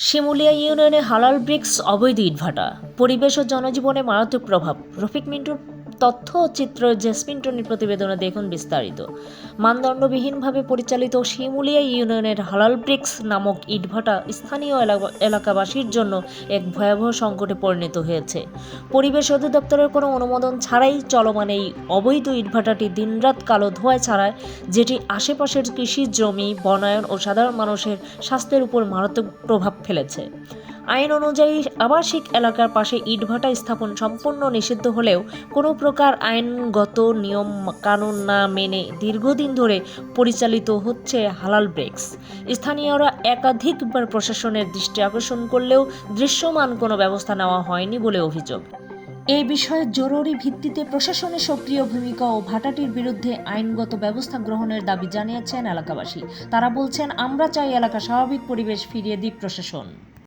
শিমুলিয়া ইউনিয়নে হালাল ব্রিক্স অবৈধ ইটভাটা, পরিবেশ ও জনজীবনে মারাত্মক প্রভাব। রফিক মিন্টুর তথ্য ও চিত্র জেসমিন টনির প্রতিবেদনে দেখুন বিস্তারিত। মানদণ্ডবিহীনভাবে পরিচালিত শিমুলিয়া ইউনিয়নের হালাল ব্রিক্স নামক ইটভাটা স্থানীয় এলাকাবাসীর জন্য এক ভয়াবহ সংকটে পরিণত হয়েছে। পরিবেশ অধিদপ্তরের কোনো অনুমোদন ছাড়াই চলমান এই অবৈধ ইটভাটাটি দিনরাত কালো ধোঁয়ায় ছাড়ায়, যেটি আশেপাশের কৃষি জমি, বনায়ন ও সাধারণ মানুষের স্বাস্থ্যের উপর মারাত্মক প্রভাব ফেলেছে। আইন অনুযায়ী আবাসিক এলাকার পাশে ইটভাটা স্থাপন সম্পূর্ণ নিষিদ্ধ হলেও কোনো প্রকার আইনগত নিয়ম কানুন না মেনে দীর্ঘদিন ধরে পরিচালিত হচ্ছে হালাল ব্রিক্স। স্থানীয়রা একাধিকবার প্রশাসনের দৃষ্টি আকর্ষণ করলেও দৃশ্যমান কোনো ব্যবস্থা নেওয়া হয়নি বলে অভিযোগ। এই বিষয়ে জরুরি ভিত্তিতে প্রশাসনের সক্রিয় ভূমিকা ও ভাটাটির বিরুদ্ধে আইনগত ব্যবস্থা গ্রহণের দাবি জানিয়েছেন এলাকাবাসী। তারা বলছেন, আমরা চাই এলাকা স্বাভাবিক পরিবেশ ফিরিয়ে দিক প্রশাসন।